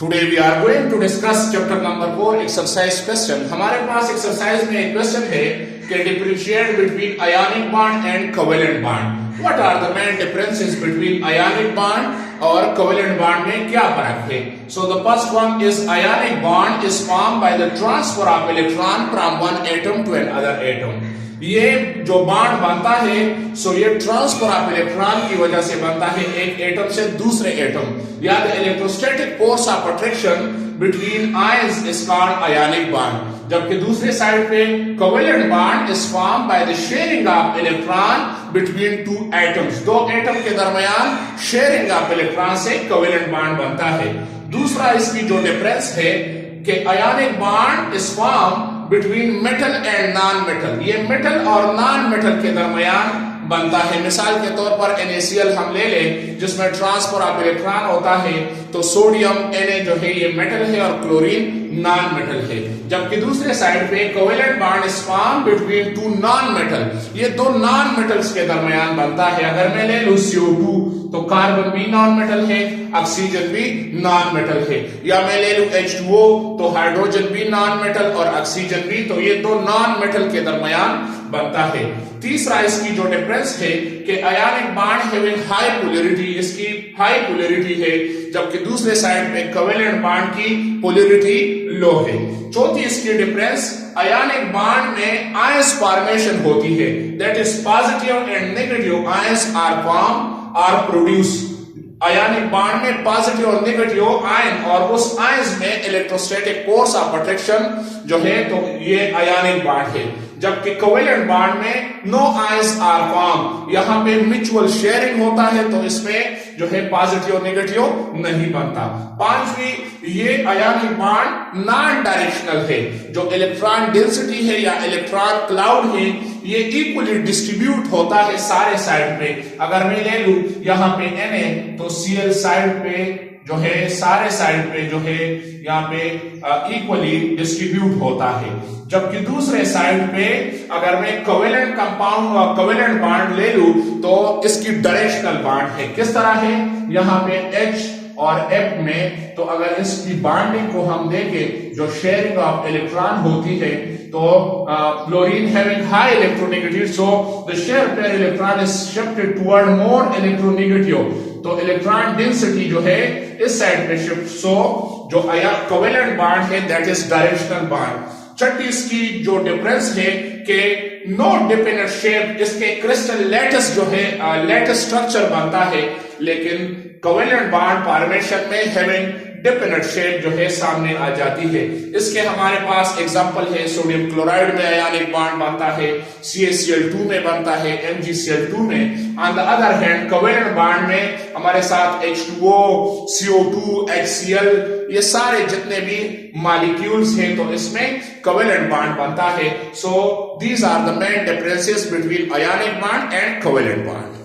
Today we are going to discuss chapter number 4 exercise question. हमारे पास exercise में एक question है कि differentiate between ionic bond and covalent bond. What are the main differences between ionic bond और covalent bond में क्या फर्क है? So the first one is ionic bond is formed by the transfer of electron from one atom to another atom. ये जो bond बनता है सो ये ट्रांसफर ऑफ इलेक्ट्रॉन की वजह से बनता है एक एटम से दूसरे एटम या the electrostatic force of attraction between ions is called ionic bond जबकि दूसरे साइड पे covalent bond is form by the sharing of electron between two atoms दो एटम के दरमियान शेयरिंग ऑफ इलेक्ट्रॉन से कोवेलेंट बॉन्ड बनता है। दूसरा इसकी जो डिफरेंस है कि ionic bond is form between metal and non metal, ये मेटल और नॉन मेटल के दरमियान बनता है। मिसाल के तौर पर NaCl हम ले लें जिसमें ट्रांसफर ऑफ इलेक्ट्रॉन होता है तो सोडियम Na जो है ये मेटल है और क्लोरीन नॉन मेटल है, जबकि दूसरे साइड पे covalent bond is form between two non metal, ये दो नॉन मेटल्स के दरमियान बनता है। अगर मैं ले लूं CO2 तो कार्बन भी नॉन मेटल है, ऑक्सीजन भी नॉन मेटल है, या मैं ले लूं H2O तो हाइड्रोजन भी नॉन मेटल और ऑक्सीजन भी, तो ये दो नॉन मेटल के दरमियान बनता है। तीसरा इसकी जो डिफरेंस है कि ionic bond having high polarity, इसकी हाई पोलैरिटी है जबकि दूसरे साइड में कोवेलेंट बॉन्ड की पोलैरिटी लो है। चौथी इसकी डिफरेंस आयनिक बॉन्ड में आयंस फॉर्मेशन होती है, that is positive and negative ions are form are produce. Ionic bond में पॉजिटिव और नेगेटिव आयन और उस आयंस में इलेक्ट्रोस्टैटिक फोर्स ऑफ अट्रैक्शन जो है तो ये आयनिक बॉन्ड है, जबकि कोवेलेंट बॉन्ड में नो आयंस आर फॉर्म, यहां पे म्यूचुअल शेयरिंग होता है तो इसमें जो है पॉजिटिव और नेगेटिव नहीं बनता। पांचवी, ये आयनिक बॉन्ड नॉन डायरेक्शनल है, जो इलेक्ट्रॉन डेंसिटी है या इलेक्ट्रॉन क्लाउड है ये इक्वली डिस्ट्रीब्यूट होता है सारे साइड पे। अगर मैं ले लूं यहाँ पे Na तो Cl साइड पे जो है सारे साइड पे जो है यहाँ पे इक्वली डिस्ट्रीब्यूट होता है, जबकि दूसरे साइड पे अगर मैं कोवेलेंट कंपाउंड कोवेलेंट बॉन्ड ले लूं तो इसकी डायरेक्शनल बॉन्ड है। किस तरह है, यहाँ पे H और F में, तो अगर इसकी बॉन्डिंग को हम देखें जो शेयरिंग ऑफ इलेक्ट्रॉन होती है तो fluorine having high electronegative so the share pair electron is shifted toward more electronegative, तो इलेक्ट्रॉन डेंसिटी जो है इस साइड पे शिफ्ट, सो जो कोवेलेंट बॉन्ड है दैट इज डायरेक्शनल बॉन्ड। छठी इसकी जो डिफरेंस है कि नो डिपेंडेंट शेप, इसके क्रिस्टल लैटिस जो है लैटिस स्ट्रक्चर बनता है, लेकिन कोवेलेंट बॉन्ड फॉर्मेशन में हैविंग डिपेंडेंट शेप जो है सामने आ जाती है। इसके हमारे पास एग्जांपल है सोडियम क्लोराइड में आयनिक बॉन्ड बनता है, CaCl2 में बनता है, MgCl2 में। On the other hand covalent bond में हमारे साथ H2O, CO2, HCl ये सारे जितने भी मॉलिक्यूल्स हैं तो इसमें कोवेलेंट बॉन्ड बनता है। So these are the main differences between ionic bond and covalent bond.